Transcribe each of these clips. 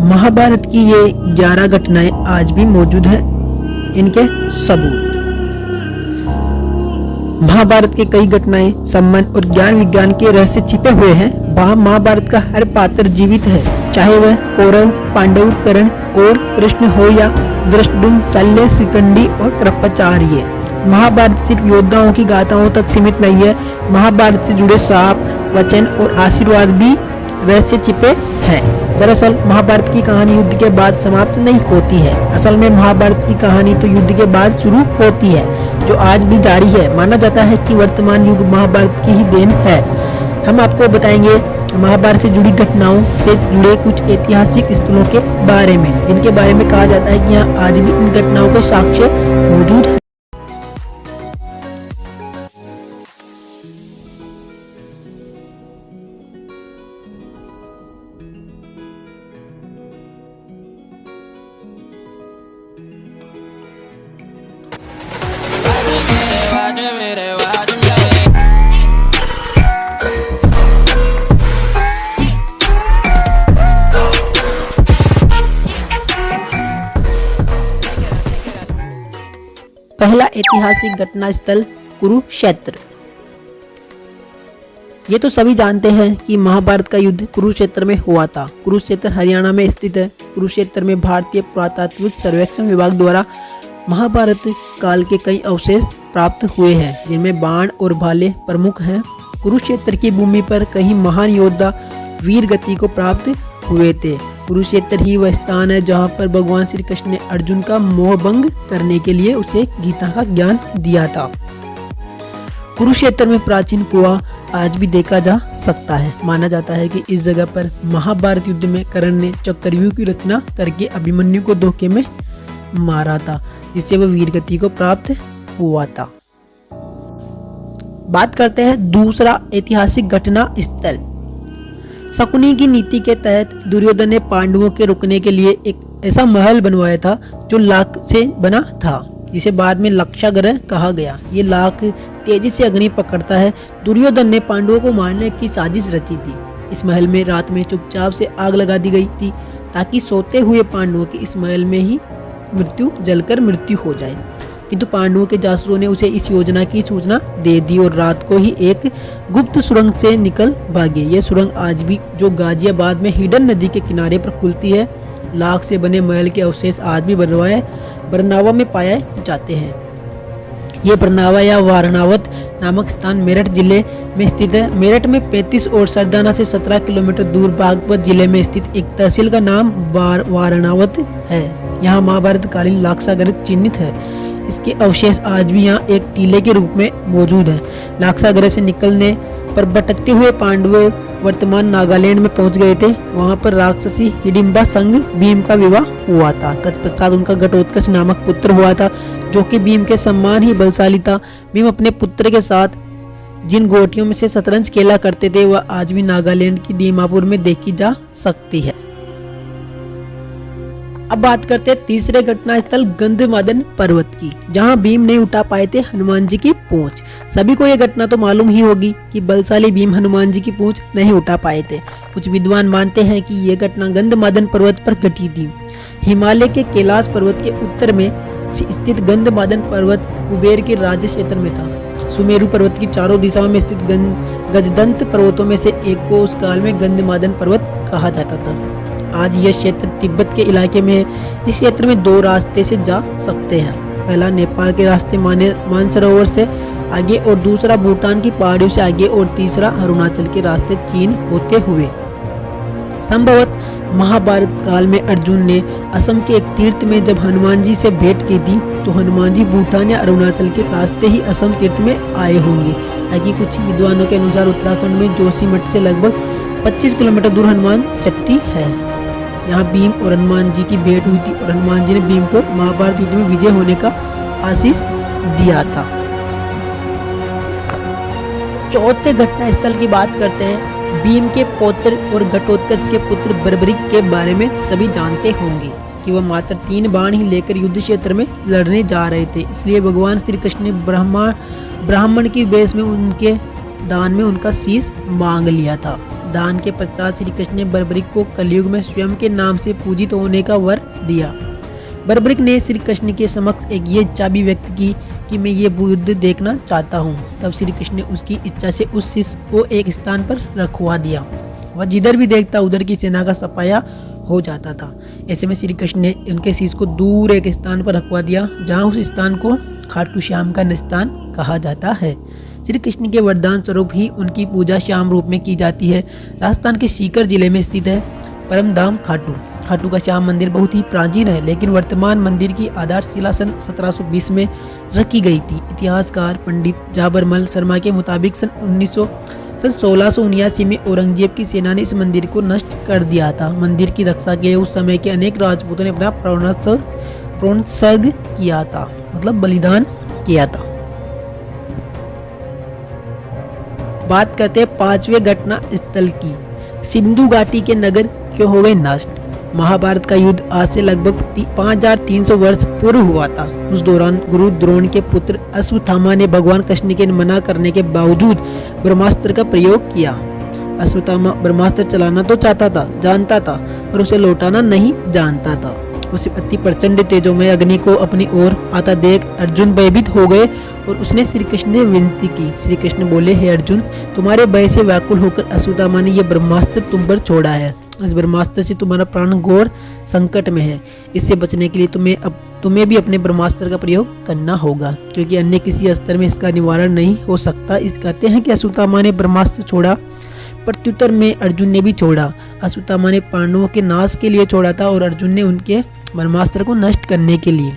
महाभारत की ये 11 घटनाएं आज भी मौजूद हैं। इनके सबूत। महाभारत के कई घटनाएं संबंध और ज्ञान विज्ञान के रहस्य छिपे हुए हैं। महाभारत का हर पात्र जीवित है, चाहे वह कौरव, पांडव, कर्ण और कृष्ण हो या धृष्टद्युम्न, शल्य, शिखंडी और कृपाचार्य। महाभारत सिर्फ योद्धाओं की गाथाओं तक सीमित नहीं है। महाभारत से जुड़े शाप, वचन और आशीर्वाद भी रहस्य छिपे हैं। दरअसल महाभारत की कहानी युद्ध के बाद समाप्त नहीं होती है। असल में महाभारत की कहानी तो युद्ध के बाद शुरू होती है, जो आज भी जारी है। माना जाता है कि वर्तमान युग महाभारत की ही देन है। हम आपको बताएंगे महाभारत से जुड़ी घटनाओं से जुड़े कुछ ऐतिहासिक स्थलों के बारे में, जिनके बारे में कहा जाता है कि यहाँ आज भी इन घटनाओं के साक्ष्य मौजूद हैं। पहला ऐतिहासिक घटना स्थल कुरुक्षेत्र। ये तो सभी जानते हैं कि महाभारत का युद्ध कुरुक्षेत्र में हुआ था। कुरुक्षेत्र हरियाणा में स्थित है। कुरुक्षेत्र में भारतीय पुरातत्व सर्वेक्षण विभाग द्वारा महाभारत काल के कई अवशेष प्राप्त हुए हैं, जिनमें बाण और भाले प्रमुख हैं। कुरुक्षेत्र की भूमि पर कई महान योद्धा वीर गति को प्राप्त हुए थे। कुरुक्षेत्र ही वह स्थान है जहां पर भगवान श्री कृष्ण ने अर्जुन का मोह भंग करने के लिए उसे गीता का ज्ञान दिया था। कुरुक्षेत्र में प्राचीन कुआं आज भी देखा जा सकता है। माना जाता है कि इस जगह पर महाभारत युद्ध में कर्ण ने चक्रव्यूह की रचना करके अभिमन्यु को धोखे में मारा था, जिससे वह वीर गति को प्राप्त हुआ था। बात करते हैं दूसरा ऐतिहासिक घटना स्थल। शकुनी की नीति के तहत दुर्योधन ने पांडवों के रुकने के लिए एक ऐसा महल बनवाया था जो लाख से बना था, जिसे बाद में लक्षागृह कहा गया। ये लाख तेजी से अग्नि पकड़ता है। दुर्योधन ने पांडवों को मारने की साजिश रची थी। इस महल में रात में चुपचाप से आग लगा दी गई थी, ताकि सोते हुए पांडवों की इस महल में ही जलकर मृत्यु हो जाए। किंतु पांडवों के जासूसों ने उसे इस योजना की सूचना दे दी और रात को ही एक गुप्त सुरंग से निकल भागे। ये सुरंग आज भी जो गाजियाबाद में हिडन नदी के किनारे पर खुलती है। लाख से बने महल के अवशेष आज भी बरनावा में पाए जाते हैं। ये बरनावा या वारणावत नामक स्थान मेरठ जिले में स्थित है। मेरठ में 35 और सरदाना से 17 किलोमीटर दूर बागपत जिले में स्थित एक तहसील का नाम वारणावत है। यहाँ महाभारत कालीन लाक्षागृह चिन्हित है। इसके अवशेष आज भी यहाँ एक टीले के रूप में मौजूद है। लाक्षागृह से निकलने पर भटकते हुए पांडव वर्तमान नागालैंड में पहुंच गए थे। वहां पर राक्षसी हिडिंबा संग भीम का विवाह हुआ था। तत्पश्चात उनका घटोत्कच नामक पुत्र हुआ था, जो कि भीम के समान ही बलशाली था। भीम अपने पुत्र के साथ जिन गोटियों में से शतरंज खेला करते थे, वह आज भी नागालैंड की दीमापुर में देखी जा सकती है। अब बात करते हैं तीसरे घटना स्थल गंधमादन पर्वत की, जहां भीम नहीं उठा पाए थे हनुमान जी की पूंछ। सभी को यह घटना तो मालूम ही होगी कि बलशाली भीम हनुमान जी की पूंछ नहीं उठा पाए थे। कुछ विद्वान मानते हैं कि यह घटना गंधमादन पर्वत पर घटी थी। हिमालय के कैलाश पर्वत के उत्तर में स्थित गंधमादन पर्वत कुबेर के राज्य क्षेत्र में था। सुमेरु पर्वत की चारों दिशाओं में स्थित गजदंत पर्वतों में से एक को उस काल में गंधमादन पर्वत कहा जाता था। आज यह क्षेत्र तिब्बत के इलाके में है। इस क्षेत्र में दो रास्ते से जा सकते हैं। पहला नेपाल के रास्ते मानसरोवर से आगे और दूसरा भूटान की पहाड़ियों से आगे और तीसरा अरुणाचल के रास्ते चीन होते हुए। संभवत महाभारत काल में अर्जुन ने असम के एक तीर्थ में जब हनुमान जी से भेंट की थी, तो हनुमान जी भूटान या अरुणाचल के रास्ते ही असम तीर्थ में आए होंगे। हालांकि कुछ विद्वानों के अनुसार उत्तराखंड में जोशीमठ से लगभग 25 किलोमीटर दूर हनुमान चट्टी है। यहाँ भीम और हनुमान जी की भेंट हुई थी और हनुमान जी ने भीम को महाभारत युद्ध में विजय होने का आशीष दिया था। चौथे घटना स्थल की बात करते हैं। भीम के पौत्र और घटोत्कच के पुत्र बर्बरिक के बारे में सभी जानते होंगे कि वह मात्र 3 बाण ही लेकर युद्ध क्षेत्र में लड़ने जा रहे थे। इसलिए भगवान श्री कृष्ण ने ब्राह्मण की वेश में उनके दान में उनका शीश मांग लिया था। दान के पश्चात श्री कृष्ण ने बर्बरिक को कलयुग में स्वयं के नाम से पूजित होने का वर दिया। बर्बरिक ने श्री कृष्ण के समक्ष एक ये इच्छा भी व्यक्त की कि मैं ये युद्ध देखना चाहता हूँ। तब श्री कृष्ण ने उसकी इच्छा से उस शिष्य को एक स्थान पर रखवा दिया। वह जिधर भी देखता उधर की सेना का सफाया हो जाता था। ऐसे में श्री कृष्ण ने उनके शिष्य को दूर एक स्थान पर रखवा दिया, जहाँ उस स्थान को खाटू श्याम का निस्तान कहा जाता है। श्री कृष्ण के वरदान स्वरूप ही उनकी पूजा श्याम रूप में की जाती है। राजस्थान के सीकर जिले में स्थित है परमधाम खाटू। खाटू का श्याम मंदिर बहुत ही प्राचीन है, लेकिन वर्तमान मंदिर की आधारशिला सन 1720 में रखी गई थी। इतिहासकार पंडित जाबरमल शर्मा के मुताबिक सन 1679 में औरंगजेब की सेना ने इस मंदिर को नष्ट कर दिया था। मंदिर की रक्षा के लिए उस समय के अनेक राजपूतों ने अपना प्राणोत्सर्ग किया था, मतलब बलिदान किया था। बात करते हैं 5वें घटना स्थल की। सिंधु घाटी के नगर क्यों हो गए नष्ट। महाभारत का युद्ध आज से लगभग 5300 वर्ष पूर्व हुआ था। उस दौरान गुरु द्रोण के पुत्र अश्वत्थामा ने भगवान कृष्ण के मना करने के बावजूद ब्रह्मास्त्र का प्रयोग किया। अश्वत्थामा ब्रह्मास्त्र चलाना तो चाहता था, जानता था, पर उसे लौटाना नहीं जानता था। उस अति प्रचंड तेजोमय अग्नि को अपनी ओर आता देख अर्जुन भयभीत हो गए और उसने श्री कृष्ण ने विनती की। श्री कृष्ण बोले, हे अर्जुन, तुम्हारे भय से व्याकुल होकर अश्वत्थामा ने यह ब्रह्मास्त्र तुम पर छोड़ा है। इस ब्रह्मास्त्र से तुम्हारा प्राण घोर संकट में है। इससे बचने के लिए तुम्हें भी अपने ब्रह्मास्त्र का प्रयोग करना होगा, क्योंकि अन्य किसी अस्त्र में इसका निवारण नहीं हो सकता। इस कहते हैं कि अश्वत्थामा ने ब्रह्मास्त्र छोड़ा, प्रत्युत्तर में अर्जुन ने भी छोड़ा। अश्वत्थामा ने पांडवों के नाश के लिए छोड़ा था और अर्जुन ने उनके ब्रह्मास्त्र को नष्ट करने के लिए।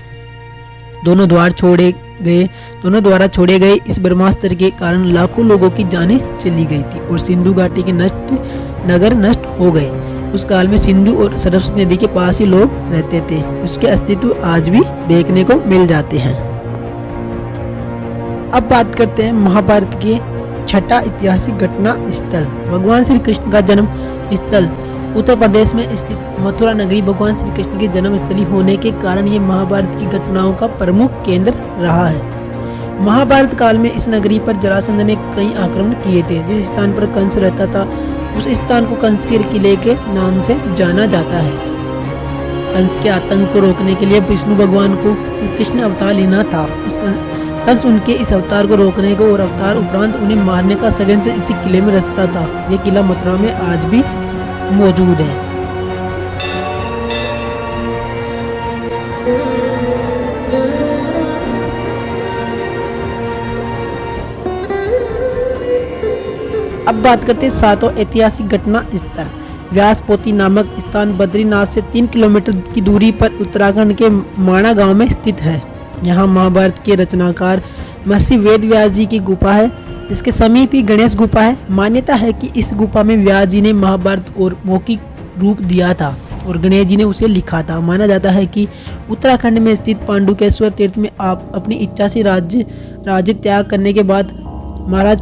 दोनों द्वारा छोड़े गए इस ब्रह्मास्त्र के कारण लाखों लोगों की जानें चली गई थी और सिंधु घाटी के नगर नष्ट हो गए। उस काल में सिंधु और सरस्वती नदी के पास ही लोग रहते थे। उसके अस्तित्व आज भी देखने को मिल जाते हैं। अब बात करते हैं महाभारत के छठा ऐतिहासिक घटना स्थल। भगवान श्री कृष्ण का जन्म स्थल उत्तर प्रदेश में स्थित मथुरा नगरी भगवान श्री कृष्ण की जन्म स्थली होने के कारण ये महाभारत की घटनाओं का प्रमुख केंद्र रहा है। महाभारत काल में इस नगरी पर जरासंध ने कई आक्रमण किए थे। जिस स्थान पर कंस रहता था उस स्थान को कंस के किले के नाम से जाना जाता है। कंस के आतंक को रोकने के लिए विष्णु भगवान को श्री कृष्ण अवतार लेना था। कंस उनके इस अवतार को रोकने को और अवतार उपरांत उन्हें मारने का षड्यंत्र इसी किले में रचता था। ये किला मथुरा में आज भी मौजूद है। अब बात करते हैं सातों ऐतिहासिक घटना स्थल। व्यासपोती नामक स्थान बद्रीनाथ से 3 किलोमीटर की दूरी पर उत्तराखंड के माणा गांव में स्थित है। यहाँ महाभारत के रचनाकार महर्षि वेद व्यास जी की गुफा है। इसके समीप ही गणेश गुफा है। मान्यता है कि इस गुफा में व्यास जी ने महाभारत और मौखिक रूप दिया था और गणेश जी ने उसे लिखा था। माना जाता है कि उत्तराखंड में स्थित पांडुकेश्वर तीर्थ में आप अपनी इच्छा से राज्य त्याग करने के बाद महाराज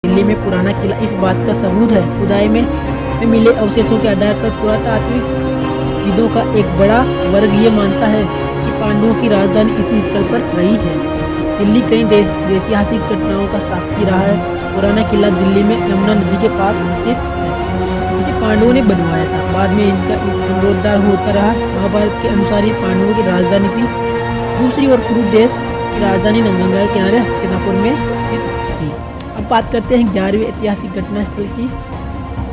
दिल्ली में पुराना किला इस बात का सबूत है। खुदाई में मिले अवशेषों के आधार पर पुरातात्विकविदों का एक बड़ा वर्ग ये मानता है कि पांडवों की राजधानी इसी स्थल पर रही है। दिल्ली कई ऐतिहासिक घटनाओं का साक्षी रहा है। पुराना किला दिल्ली में यमुना नदी के पास स्थित है। इसे पांडवों ने बनवाया था। बाद में इनका जीर्णोद्धार होता रहा। महाभारत के अनुसार ये पांडवों की राजधानी थी। दूसरी ओर कुरु देश की राजधानी गंगा के किनारे हस्तिनापुर में स्थित थी। अब बात करते हैं 11वें ऐतिहासिक घटना स्थल की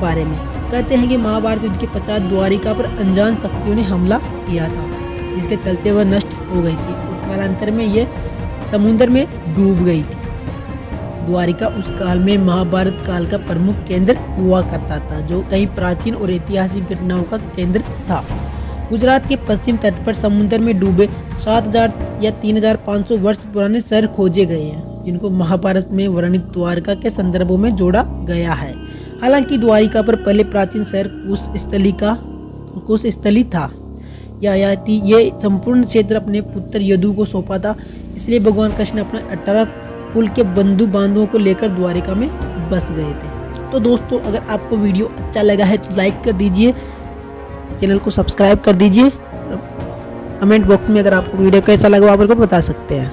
बारे में। कहते हैं कि महाभारत युद्ध के पश्चात द्वारिका पर अनजान शक्तियों ने हमला किया था, जिसके चलते वह नष्ट हो गई थी और कालांतर में ये समुद्र में डूब गई थी। द्वारिका उस काल में महाभारत काल का प्रमुख केंद्र हुआ करता था, जो कई प्राचीन और ऐतिहासिक घटनाओं का केंद्र था। गुजरात के पश्चिम तट पर समुद्र में डूबे 7000 या 3500 वर्ष पुराने शहर खोजे गए हैं, जिनको महाभारत में वर्णित द्वारका के संदर्भों में जोड़ा गया है। हालांकि द्वारिका पर पहले प्राचीन शहर कुशस्थली था। ययाति ये संपूर्ण क्षेत्र अपने पुत्र यदु को सौंपा था। इसलिए भगवान कृष्ण अपने 18 कुल के बंधु बांधवों को लेकर द्वारिका में बस गए थे। तो दोस्तों, अगर आपको वीडियो अच्छा लगा है तो लाइक कर दीजिए, चैनल को सब्सक्राइब कर दीजिए। कमेंट बॉक्स में अगर आपको वीडियो कैसा लगा आप मेरे को बता सकते हैं।